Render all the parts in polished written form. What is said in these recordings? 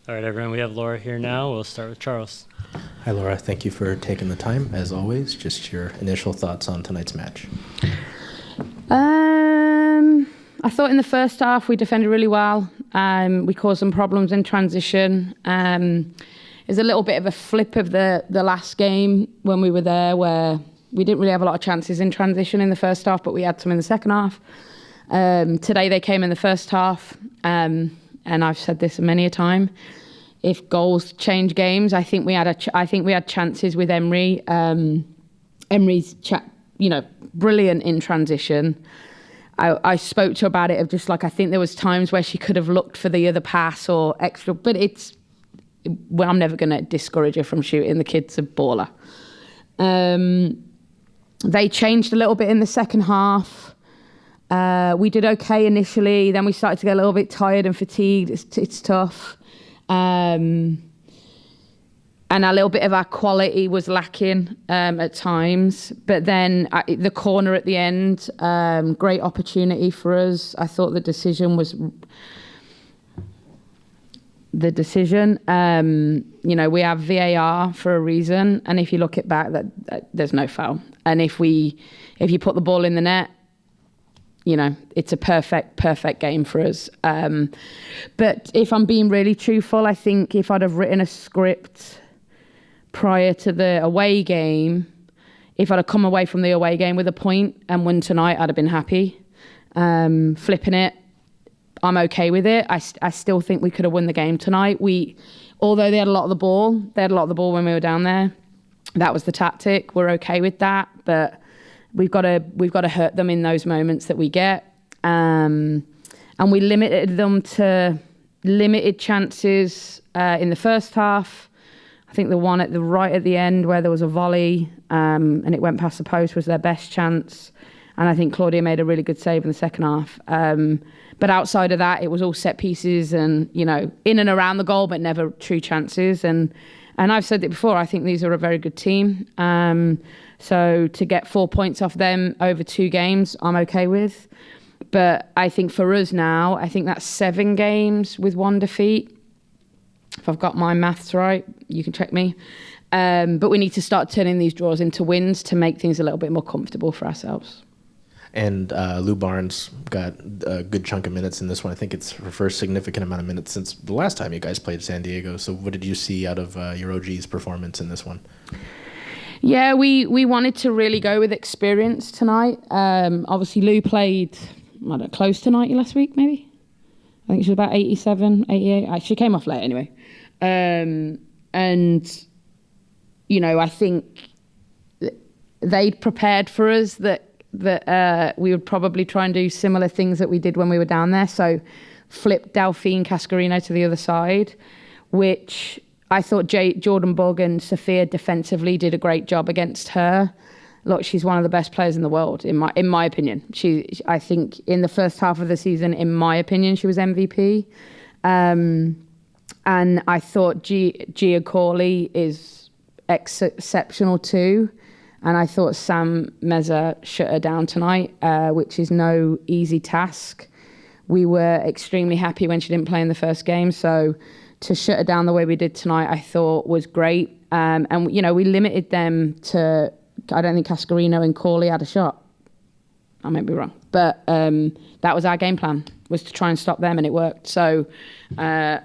All right, everyone, we have Laura here now. We'll start with Charles. Hi, Laura. Thank you for taking the time, as always. Just your initial thoughts on tonight's match. I thought in the first half we defended really well. We caused some problems in transition. There's a little bit of a flip of the last game when we were there, where we didn't really have a lot of chances in transition in the first half, but we had some in the second half. Today they came in the first half, and I've said this many a time. If goals change games, I think we had chances with Emery. Emery's brilliant in transition. I spoke to her about it of just like, I think there was times where she could have looked for the other pass or extra, but I'm never going to discourage her from shooting. The kid's a baller. They changed a little bit in the second half. We did okay initially, then we started to get a little bit tired and fatigued. It's tough. And a little bit of our quality was lacking at times. But then the corner at the end, great opportunity for us. I thought the decision was... we have VAR for a reason. And if you look it back, that there's no foul. And if you put the ball in the net, it's a perfect game for us. But if I'm being really truthful, I think if I'd have written a script prior to the away game, if I'd have come away from the away game with a point and won tonight, I'd have been happy. Flipping it, I'm okay with it. I still think we could have won the game tonight. Although they had a lot of the ball when we were down there. That was the tactic. We're okay with that, but we've got to hurt them in those moments that we get. And we limited them to limited chances in the first half. I think the one at the right at the end where there was a volley and it went past the post was their best chance. And I think Claudia made a really good save in the second half. But outside of that, it was all set pieces and, in and around the goal, but never true chances. And I've said it before, I think these are a very good team. So to get 4 points off them over 2 games, I'm okay with. But I think for us now, I think that's 7 games with 1 defeat. If I've got my maths right, you can check me. But we need to start turning these draws into wins to make things a little bit more comfortable for ourselves. And Lou Barnes got a good chunk of minutes in this one. I think it's her first significant amount of minutes since the last time you guys played San Diego. So what did you see out of your OG's performance in this one? Yeah, we wanted to really go with experience tonight. Obviously, Lou played, close to 90 last week, maybe. I think she was about 87, 88. She came off late anyway. And, I think they'd prepared for us that we would probably try and do similar things that we did when we were down there. So flip Delphine Cascarino to the other side, which I thought Jordan Bugg and Sophia defensively did a great job against her. Look, she's one of the best players in the world, in my opinion. I think in the first half of the season, in my opinion, she was MVP. And I thought Gia Corley is exceptional too. And I thought Sam Meza shut her down tonight, which is no easy task. We were extremely happy when she didn't play in the first game. So to shut her down the way we did tonight, I thought was great. And, we limited them to... I don't think Cascarino and Corley had a shot. I might be wrong. But that was our game plan, was to try and stop them, and it worked. So I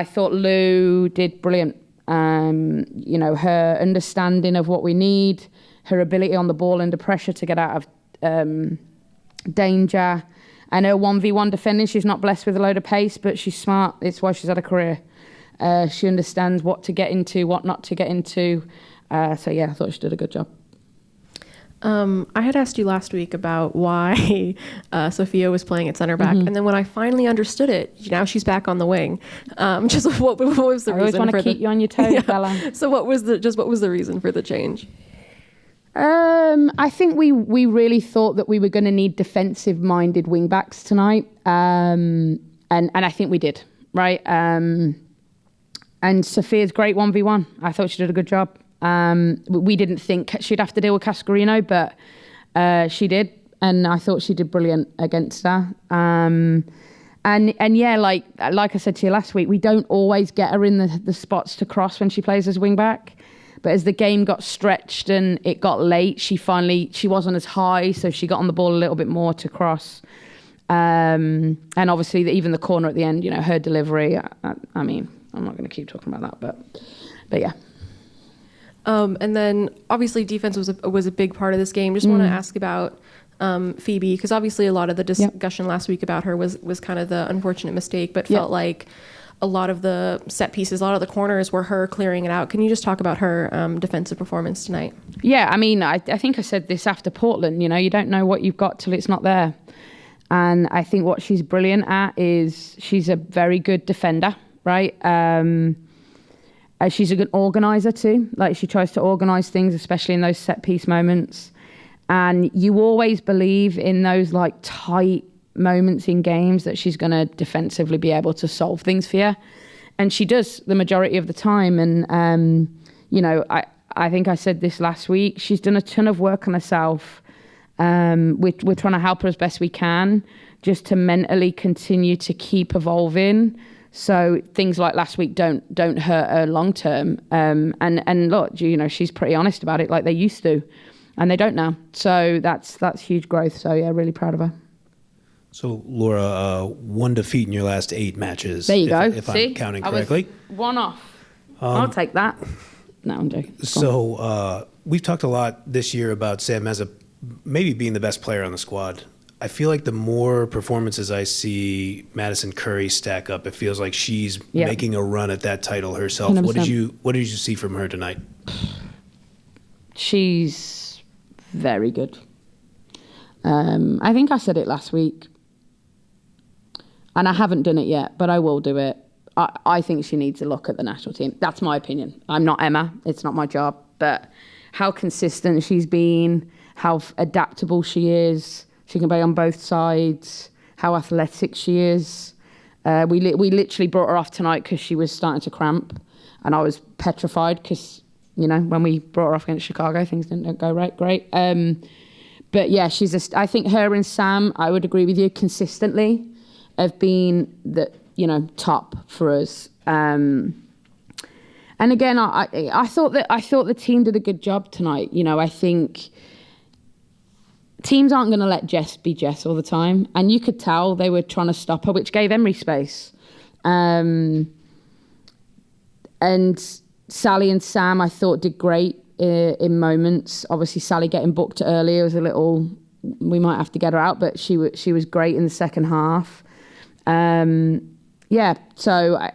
thought Lou did brilliant. Her understanding of what we need, her ability on the ball under pressure to get out of danger. I know 1v1 defending, she's not blessed with a load of pace, but she's smart. It's why she's had a career. She understands what to get into, what not to get into. I thought she did a good job. I had asked you last week about why Sophia was playing at center back, and then when I finally understood it, now she's back on the wing. Just what was the reason? I always want to keep you on your toes, Bella. So what was the reason for the change? I think we really thought that we were going to need defensive-minded wing-backs tonight, and I think we did, right? And Sophia's great 1v1. I thought she did a good job. We didn't think she'd have to deal with Cascarino, but she did, and I thought she did brilliant against her. And yeah, like I said to you last week, we don't always get her in the spots to cross when she plays as wing back. But as the game got stretched and it got late, she wasn't as high, so she got on the ball a little bit more to cross. And obviously, even the corner at the end, her delivery. I mean, I'm not going to keep talking about that, but yeah. And then obviously defense was a big part of this game. Just want to ask about Phoebe, because obviously a lot of the discussion last week about her was kind of the unfortunate mistake, but felt like a lot of the set pieces, a lot of the corners were her clearing it out. Can you just talk about her defensive performance tonight? Yeah, I mean, I think I said this after Portland, you don't know what you've got till it's not there. And I think what she's brilliant at is she's a very good defender, right? She's a good organizer too. Like, she tries to organize things, especially in those set piece moments. And you always believe in those like tight moments in games that she's going to defensively be able to solve things for you. And she does the majority of the time. And, I think I said this last week, she's done a ton of work on herself. We're trying to help her as best we can, just to mentally continue to keep evolving. So things like last week don't hurt her long term. And look, she's pretty honest about it, like they used to, and they don't now. So that's huge growth. So yeah, really proud of her. So Laura, 1 defeat in your last 8 matches. There you go. If See? I'm counting correctly. I was 1 off. I'll take that. No, I'm joking. So we've talked a lot this year about Sam as maybe being the best player on the squad. I feel like the more performances I see Madison Curry stack up, it feels like she's making a run at that title herself. 100%. What did you see from her tonight? She's very good. I think I said it last week, and I haven't done it yet, but I will do it. I think she needs a look at the national team. That's my opinion. I'm not Emma. It's not my job. But how consistent she's been, how adaptable she is. She can play on both sides. How athletic she is. We literally brought her off tonight because she was starting to cramp, and I was petrified because when we brought her off against Chicago, things didn't go great. But yeah, I think her and Sam, I would agree with you, consistently have been the top for us. And again, I thought the team did a good job tonight. I think teams aren't going to let Jess be Jess all the time, and you could tell they were trying to stop her, which gave Emery space. And Sally and Sam, I thought, did great in moments. Obviously, Sally getting booked earlier was a little. We might have to get her out, but she was great in the second half. So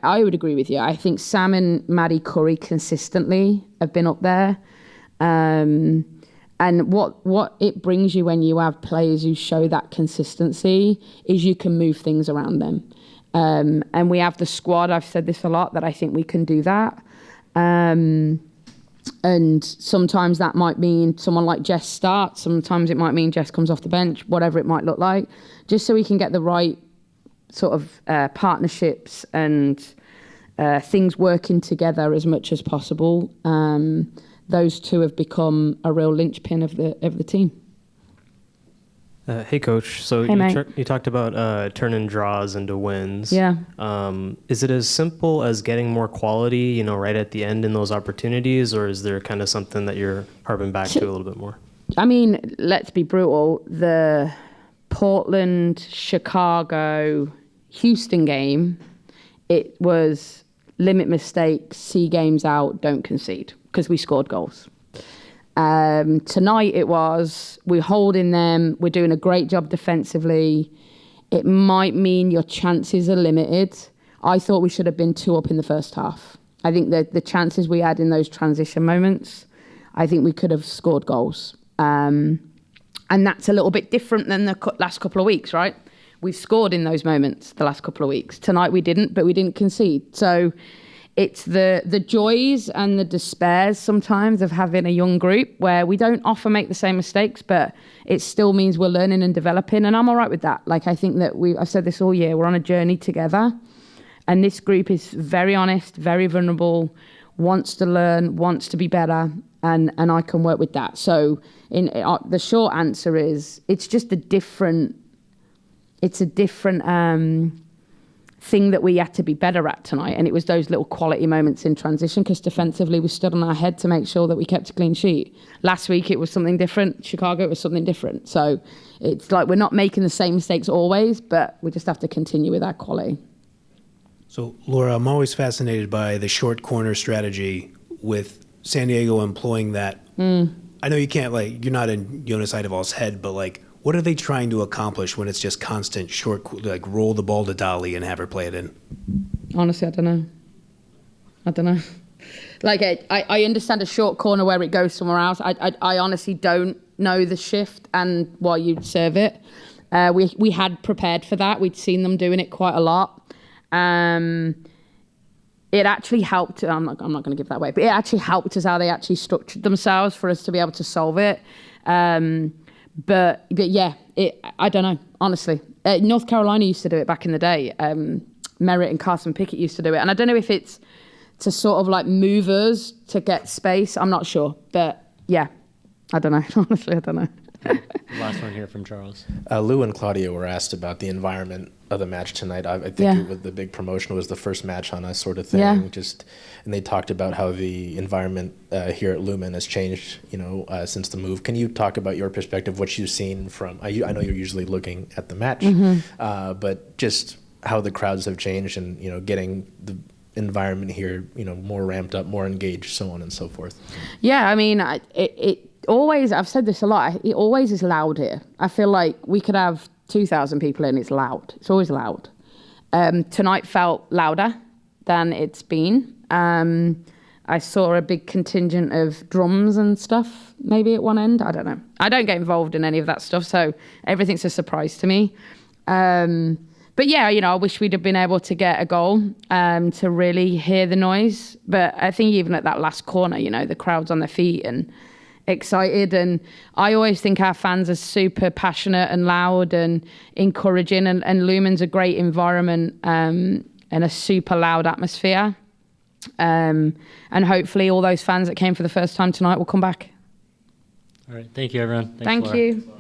I would agree with you. I think Sam and Maddie Curry consistently have been up there. And what it brings you when you have players who show that consistency is you can move things around them. And we have the squad, I've said this a lot, that I think we can do that. And sometimes that might mean someone like Jess starts. Sometimes it might mean Jess comes off the bench, whatever it might look like, just so we can get the right sort of partnerships and things working together as much as possible. Those two have become a real linchpin of the team. Hey, Coach. So you talked about turning draws into wins. Yeah. Is it as simple as getting more quality, right at the end in those opportunities, or is there kind of something that you're harping back to a little bit more? I mean, let's be brutal. The Portland, Chicago, Houston game, it was limit mistakes, see games out, don't concede, because we scored goals. Tonight it was, we're holding them, we're doing a great job defensively. It might mean your chances are limited. I thought we should have been 2 up in the first half. I think that the chances we had in those transition moments, I think we could have scored goals. And that's a little bit different than the last couple of weeks, right? We've scored in those moments the last couple of weeks. Tonight we didn't, but we didn't concede. So it's the joys and the despairs sometimes of having a young group where we don't often make the same mistakes, but it still means we're learning and developing. And I'm all right with that. Like, I think that I've said this all year, we're on a journey together. And this group is very honest, very vulnerable, wants to learn, wants to be better. And I can work with that. So the short answer is it's just a different thing that we had to be better at tonight, and it was those little quality moments in transition, because defensively we stood on our head to make sure that we kept a clean sheet. Last week it was something different. Chicago, it was something different. So it's like we're not making the same mistakes always, but we just have to continue with our quality. So, Laura, I'm always fascinated by the short corner strategy with San Diego employing that. I know you can't, like, you're not in Jonas Eideval's head, but, like, what are they trying to accomplish when it's just constant short, like, roll the ball to Dolly and have her play it in? Honestly, I don't know. Like, I understand a short corner where it goes somewhere else. I honestly don't know the shift and why you'd serve it. We had prepared for that. We'd seen them doing it quite a lot. It actually helped. I'm not going to give that away, but it actually helped us how they actually structured themselves for us to be able to solve it. But yeah, I don't know, honestly. North Carolina used to do it back in the day. Merritt and Carson Pickett used to do it. And I don't know if it's to sort of like move us to get space. I'm not sure. But yeah, I don't know. Honestly, I don't know. Last one here from Charles. Lou and Claudia were asked about the environment of the match tonight. I think it was the big promotion was the first match on us sort of thing. Yeah. And they talked about how the environment here at Lumen has changed, since the move. Can you talk about your perspective, what you've seen from? I know you're usually looking at the match, but just how the crowds have changed and getting the environment here, more ramped up, more engaged, so on and so forth. Yeah, I mean, it always, I've said this a lot, it always is loud here. I feel like we could have 2,000 people in, it's loud. It's always loud. Tonight felt louder than it's been. I saw a big contingent of drums and stuff, maybe at one end. I don't know. I don't get involved in any of that stuff, so everything's a surprise to me. But yeah, I wish we'd have been able to get a goal to really hear the noise. But I think even at that last corner, the crowd's on their feet and excited. And I always think our fans are super passionate and loud and encouraging. And Lumen's a great environment and a super loud atmosphere. And hopefully all those fans that came for the first time tonight will come back. All right. Thank you, everyone. Thanks, Thank Laura. you.